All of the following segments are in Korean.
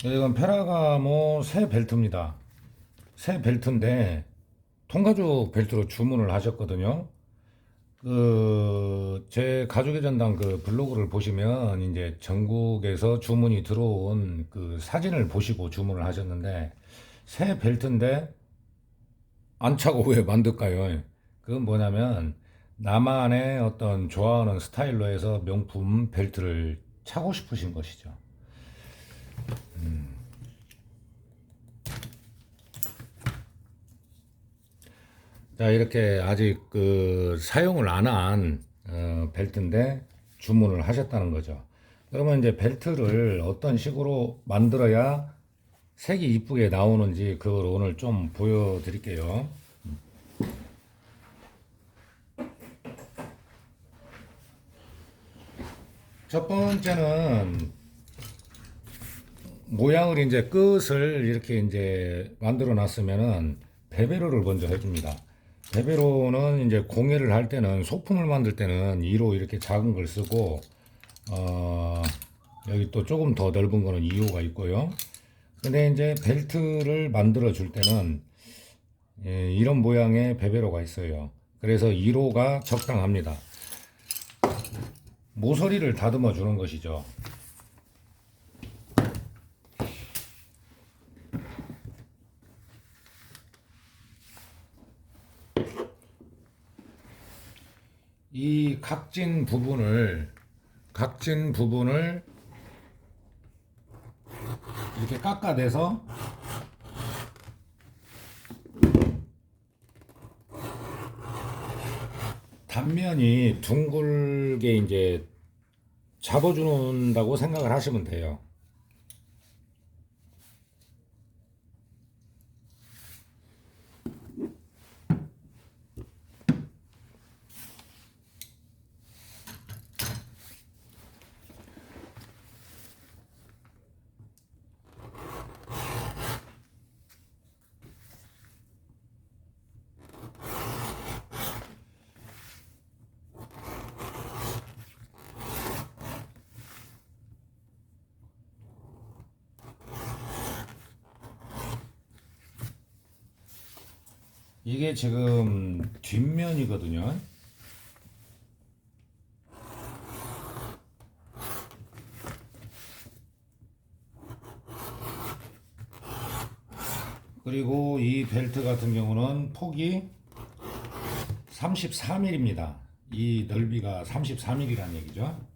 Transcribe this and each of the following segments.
이건 페라가모 새 벨트입니다. 새 벨트인데 통가죽 벨트로 주문을 하셨거든요. 제 가족의 전당 그 블로그를 보시면 이제 전국에서 주문이 들어온 그 사진을 보시고 주문을 하셨는데 새 벨트인데 안 차고 왜 만들까요? 그건 뭐냐면 나만의 어떤 좋아하는 스타일로 해서 명품 벨트를 차고 싶으신 것이죠. 자, 이렇게 아직 사용을 안 한 벨트인데 주문을 하셨다는 거죠. 그러면 이제 벨트를 어떤 식으로 만들어야 색이 이쁘게 나오는지 그걸 오늘 좀 보여드릴게요. 첫 번째는 모양을 이제 끝을 이렇게 이제 만들어 놨으면은 베베로를 먼저 해줍니다. 베베로는 이제 공예를 할 때는 소품을 만들 때는 2호 이렇게 작은 걸 쓰고 어, 여기 또 조금 더 넓은 거는 2호가 있고요. 근데 이제 벨트를 만들어 줄 때는 이런 모양의 베베로가 있어요. 그래서 1호가 적당합니다. 모서리를 다듬어 주는 것이죠. 이 각진 부분을 이렇게 깎아내서 단면이 둥글게 이제 잡아준다고 생각을 하시면 돼요. 이게 지금 뒷면이거든요. 그리고 이 벨트 같은 경우는 폭이 33mm입니다. 이 넓이가 33mm라는 얘기죠.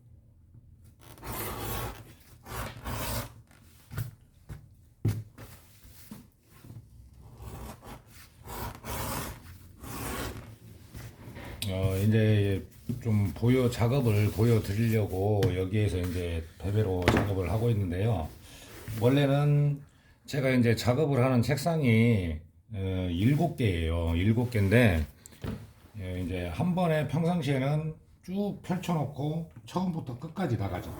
이제 좀 작업을 보여드리려고 여기에서 이제 베베로 작업을 하고 있는데요. 원래는 제가 이제 작업을 하는 책상이 7개예요. 7개인데 이제 한 번에 평상시에는 쭉 펼쳐놓고 처음부터 끝까지 나가죠.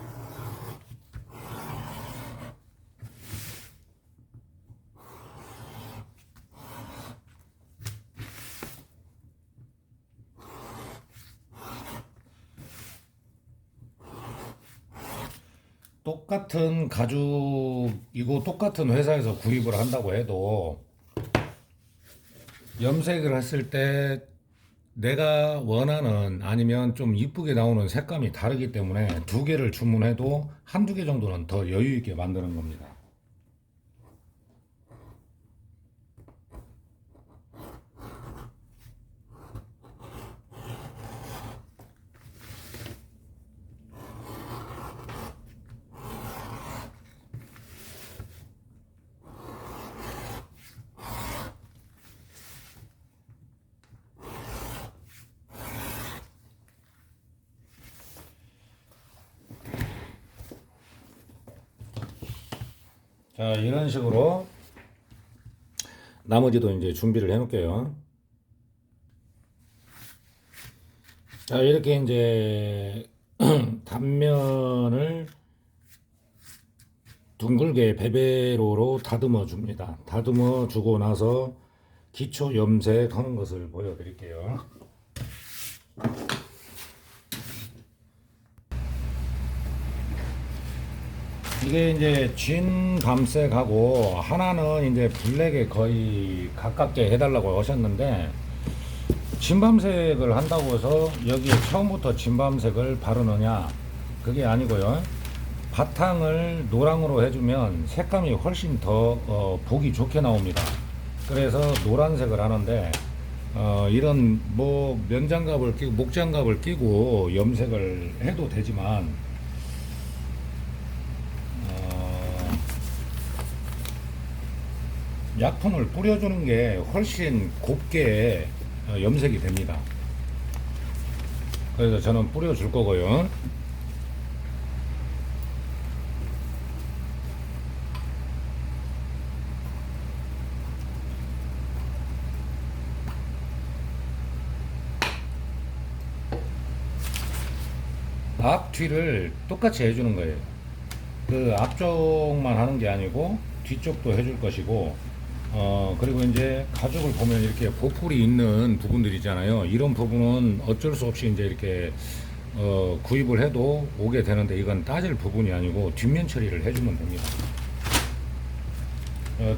똑같은 가죽이고 똑같은 회사에서 구입을 한다고 해도 염색을 했을 때 내가 원하는 아니면 좀 이쁘게 나오는 색감이 다르기 때문에 2개를 주문해도 한두 개 정도는 더 여유 있게 만드는 겁니다. 자, 이런 식으로 나머지도 이제 준비를 해 놓을게요. 자, 이렇게 이제 단면을 둥글게 베베로로 다듬어 줍니다. 다듬어 주고 나서 기초 염색하는 것을 보여드릴게요. 이게 이제 진 밤색하고 하나는 이제 블랙에 거의 가깝게 해달라고 하셨는데, 진밤색을 한다고 해서 여기에 처음부터 진밤색을 바르느냐, 그게 아니고요. 바탕을 노랑으로 해주면 색감이 훨씬 더 보기 좋게 나옵니다. 그래서 노란색을 하는데, 이런 뭐 면장갑을 끼고 목장갑을 끼고 염색을 해도 되지만, 어, 약품을 뿌려주는 게 훨씬 곱게 염색이 됩니다. 그래서 저는 뿌려줄 거고요. 앞 뒤를 똑같이 해주는 거예요. 그 앞쪽만 하는 게 아니고 뒤쪽도 해줄 것이고, 그리고 이제 가죽을 보면 이렇게 보풀이 있는 부분들이잖아요. 이런 부분은 어쩔 수 없이 이제 이렇게 구입을 해도 오게 되는데, 이건 따질 부분이 아니고 뒷면 처리를 해주면 됩니다.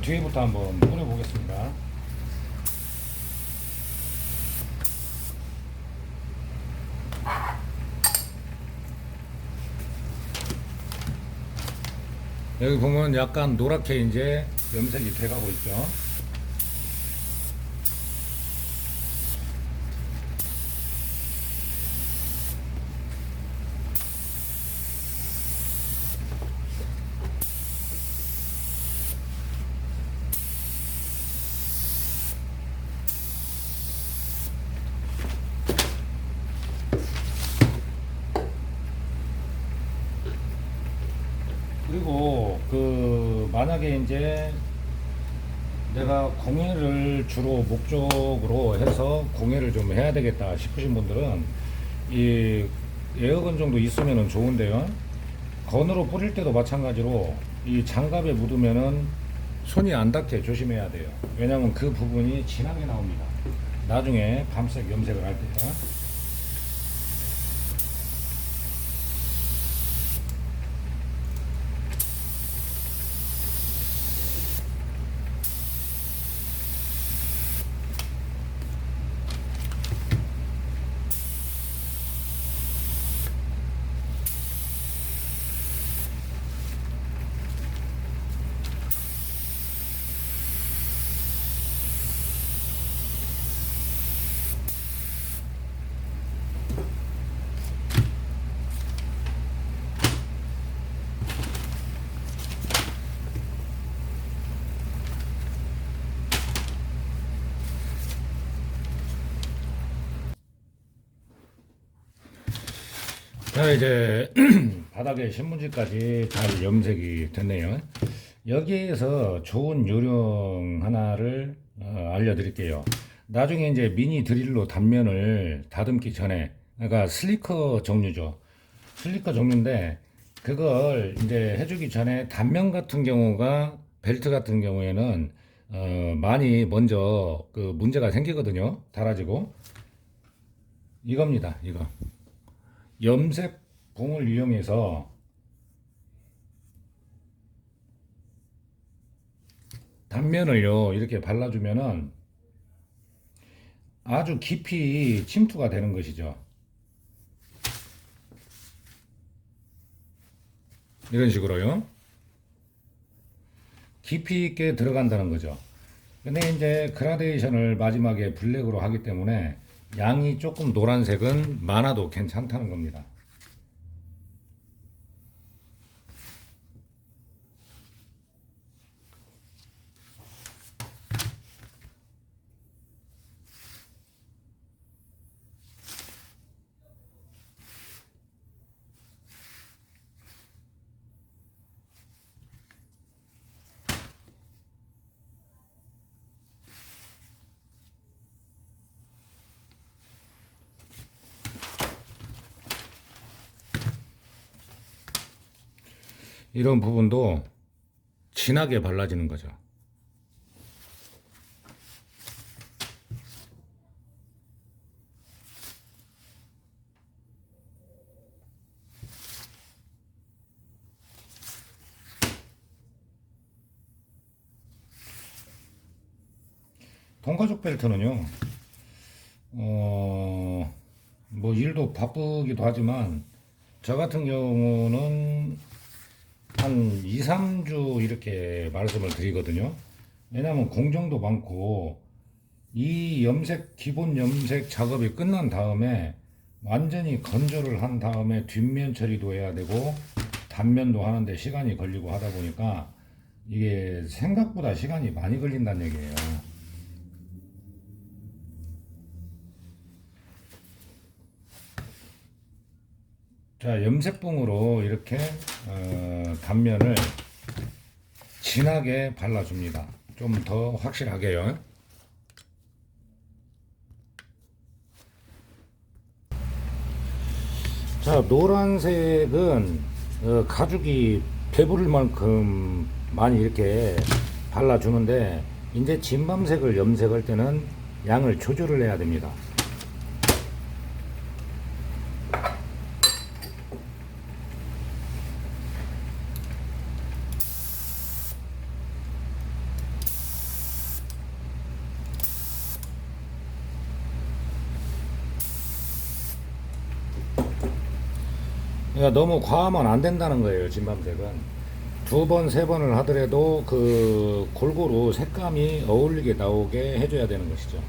뒤에부터 한번 뿌려보겠습니다. 여기 보면 약간 노랗게 이제 염색이 돼가고 있죠. 그리고 그 만약에 이제 내가 공예를 주로 목적으로 해서 공예를 좀 해야 되겠다 싶으신 분들은 이 에어건 정도 있으면 좋은데요. 건으로 뿌릴 때도 마찬가지로 이 장갑에 묻으면은 손이 안 닿게 조심해야 돼요. 왜냐면 그 부분이 진하게 나옵니다. 나중에 밤색 염색을 할 때요. 자, 이제 바닥에 신문지까지 잘 염색이 됐네요. 여기에서 좋은 요령 하나를 알려드릴게요. 나중에 이제 미니 드릴로 단면을 다듬기 전에, 그러니까 슬리커 종류죠. 슬리커 종류인데, 그걸 이제 해주기 전에 단면 같은 경우가, 벨트 같은 경우에는 많이 먼저 그 문제가 생기거든요. 닳아지고. 이겁니다. 이거. 염색봉을 이용해서 단면을요 이렇게 발라주면은 아주 깊이 침투가 되는 것이죠. 이런 식으로요. 깊이 있게 들어간다는 거죠. 근데 이제 그라데이션을 마지막에 블랙으로 하기 때문에 양이 조금 노란색은 많아도 괜찮다는 겁니다. 이런 부분도 진하게 발라지는 거죠. 통가죽 벨트는요, 뭐 일도 바쁘기도 하지만, 저 같은 경우는 한 2, 3주 이렇게 말씀을 드리거든요. 왜냐면 공정도 많고, 이 염색, 기본 염색 작업이 끝난 다음에 완전히 건조를 한 다음에 뒷면 처리도 해야 되고, 단면도 하는데 시간이 걸리고 하다 보니까 이게 생각보다 시간이 많이 걸린다는 얘기예요. 자, 염색봉으로 이렇게 단면을 진하게 발라줍니다. 좀 더 확실하게요. 자, 노란색은 가죽이 배부를 만큼 많이 이렇게 발라주는데, 이제 진밤색을 염색할 때는 양을 조절을 해야 됩니다. 그러니까 너무 과하면 안 된다는 거예요, 진밤색은. 두 번, 세 번을 하더라도 그 골고루 색감이 어울리게 나오게 해줘야 되는 것이죠.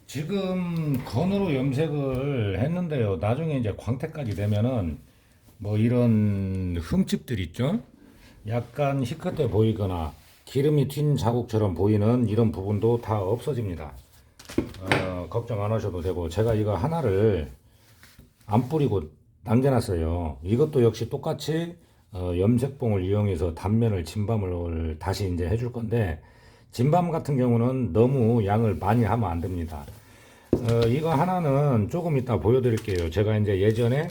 지금 건으로 염색을 했는데요. 나중에 이제 광택까지 되면은 뭐 이런 흠집들 있죠? 약간 희끗해 보이거나 기름이 튄 자국처럼 보이는 이런 부분도 다 없어집니다. 걱정 안 하셔도 되고 제가 이거 하나를 안 뿌리고 남겨놨어요. 이것도 역시 똑같이 염색봉을 이용해서 단면을 진밤을 다시 이제 해줄 건데 진밤 같은 경우는 너무 양을 많이 하면 안 됩니다. 이거 하나는 조금 이따 보여드릴게요. 제가 이제 예전에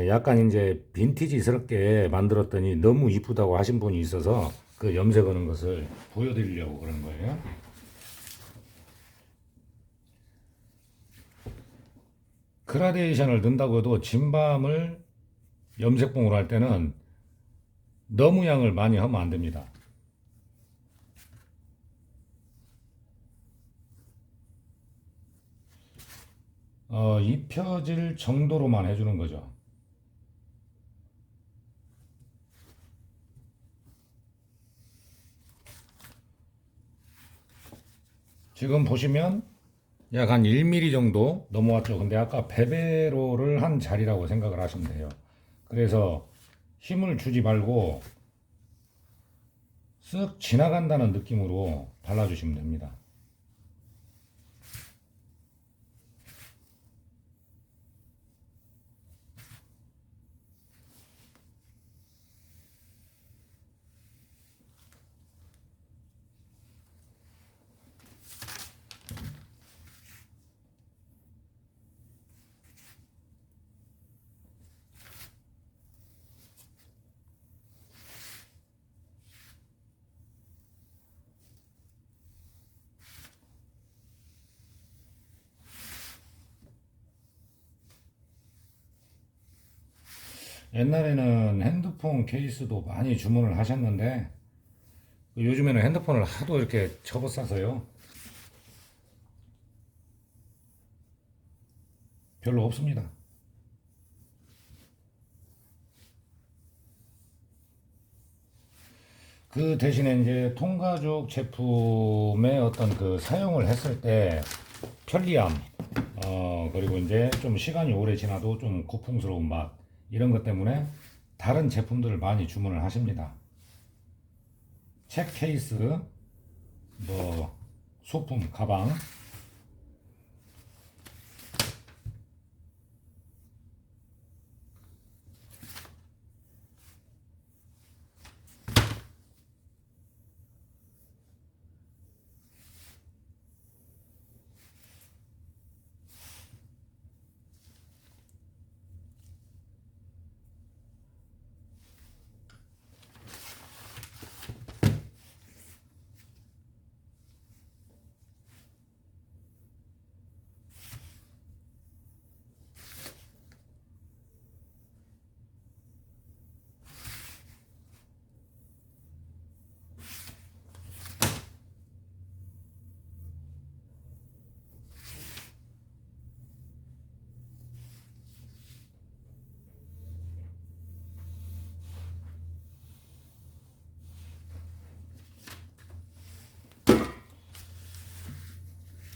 약간 이제 빈티지스럽게 만들었더니 너무 이쁘다고 하신 분이 있어서 그 염색하는 것을 보여드리려고 그런 거예요. 그라데이션을 넣는다고 해도 진밤을 염색봉으로 할 때는 너무 양을 많이 하면 안 됩니다. 입혀질 정도로만 해주는 거죠. 지금 보시면 약 한 1mm 정도 넘어왔죠. 근데 아까 베베로를 한 자리라고 생각을 하시면 돼요. 그래서 힘을 주지 말고 쓱 지나간다는 느낌으로 발라주시면 됩니다. 옛날에는 핸드폰 케이스도 많이 주문을 하셨는데 요즘에는 핸드폰을 하도 이렇게 접어싸서요. 별로 없습니다. 그 대신에 이제 통가죽 제품의 어떤 그 사용을 했을 때 편리함, 그리고 이제 좀 시간이 오래 지나도 좀 고풍스러운 맛, 이런 것 때문에 다른 제품들을 많이 주문을 하십니다. 책 케이스, 뭐, 소품, 가방.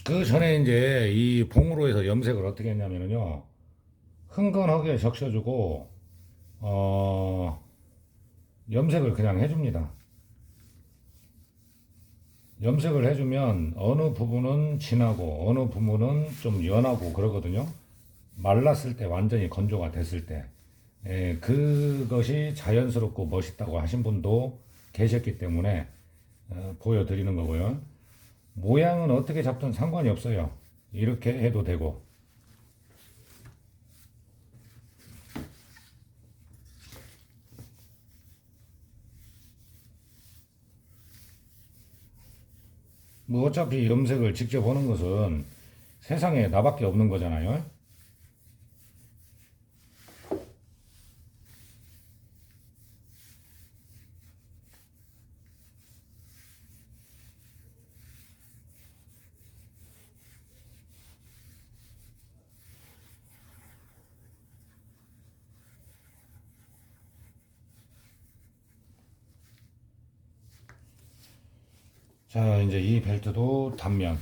그 전에 이제 이 봉으로 해서 염색을 어떻게 했냐면요. 흥건하게 적셔주고, 어, 염색을 그냥 해줍니다. 염색을 해주면 어느 부분은 진하고 어느 부분은 좀 연하고 그러거든요. 말랐을 때 완전히 건조가 됐을 때. 예, 그것이 자연스럽고 멋있다고 하신 분도 계셨기 때문에 보여드리는 거고요. 모양은 어떻게 잡든 상관이 없어요. 이렇게 해도 되고. 뭐 어차피 염색을 직접 하는 것은 세상에 나밖에 없는 거잖아요. 자, 이제 이 벨트도 단면.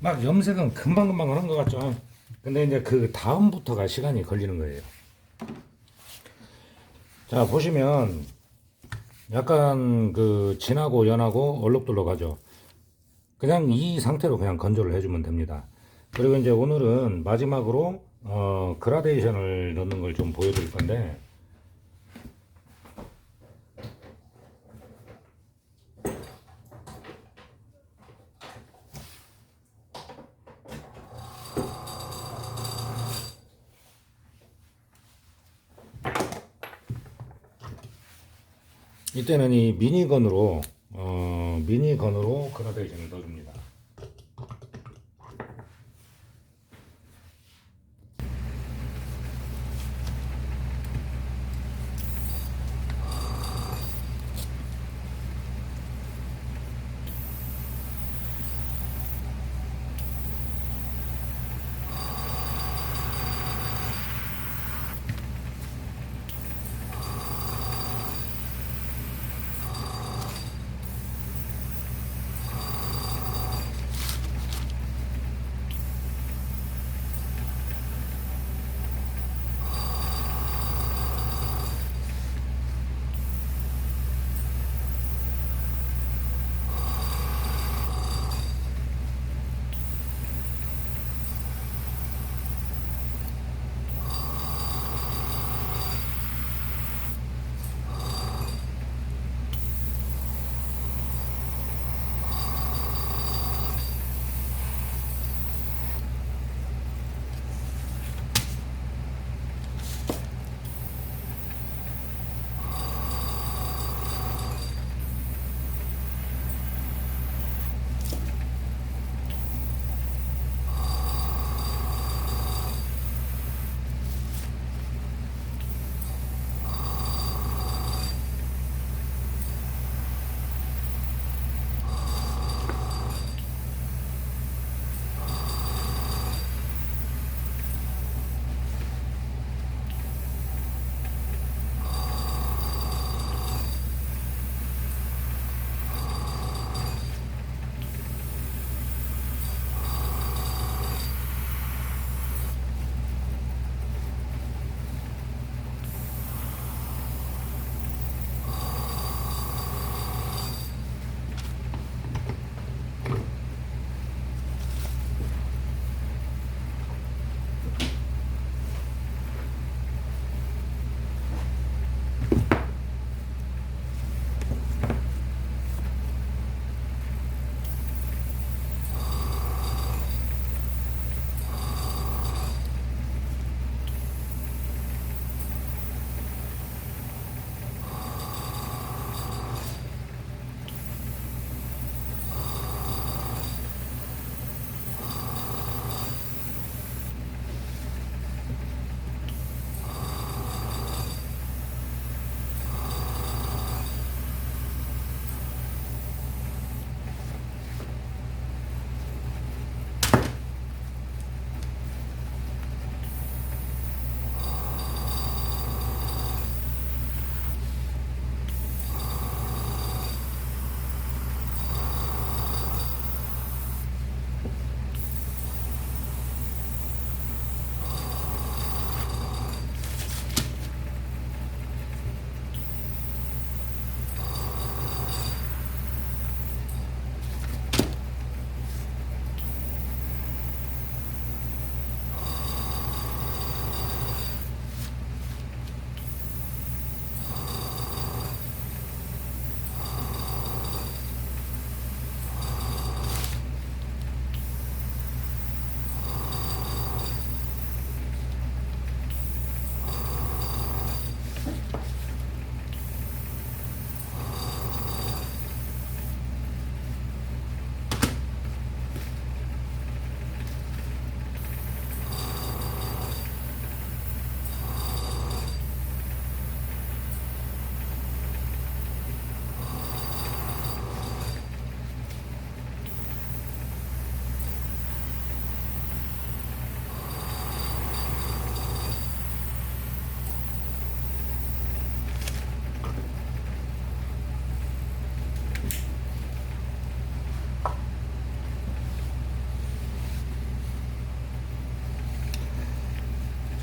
막 염색은 금방금방 하는 것 같죠. 근데 이제 그 다음부터가 시간이 걸리는 거예요. 자, 보시면 약간 그 진하고 연하고 얼룩덜룩하죠. 그냥 이 상태로 그냥 건조를 해주면 됩니다. 그리고 이제 오늘은 마지막으로 그라데이션을 넣는 걸 좀 보여드릴 건데, 이때는 이 미니건으로 그라데이션을 넣어줍니다.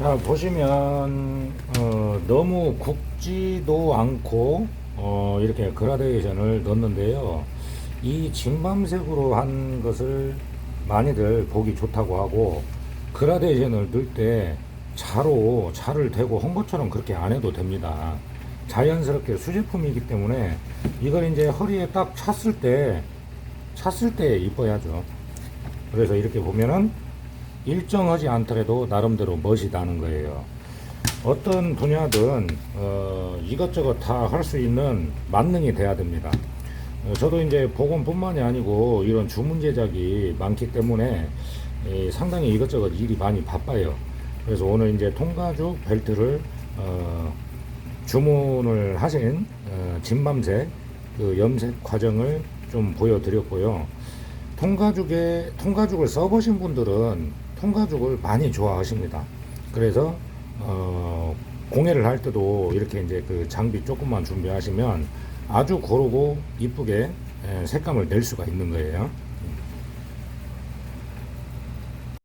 자, 보시면 너무 굵지도 않고 이렇게 그라데이션을 넣었는데요. 이 진밤색으로 한 것을 많이들 보기 좋다고 하고, 그라데이션을 넣을 때 차를 대고 한 것처럼 그렇게 안 해도 됩니다. 자연스럽게 수제품이기 때문에 이걸 이제 허리에 딱 찼을 때 이뻐야죠. 그래서 이렇게 보면은 일정하지 않더라도 나름대로 멋이 나는 거예요. 어떤 분야든 이것저것 다 할 수 있는 만능이 돼야 됩니다. 저도 이제 복원뿐만이 아니고 이런 주문 제작이 많기 때문에 상당히 이것저것 일이 많이 바빠요. 그래서 오늘 이제 통가죽 벨트를 주문을 하신 진밤색 그 염색 과정을 좀 보여드렸고요. 통가죽을 써보신 분들은 통가죽을 많이 좋아하십니다. 그래서 공예를 할 때도 이렇게 이제 그 장비 조금만 준비하시면 아주 고르고 이쁘게 색감을 낼 수가 있는 거예요.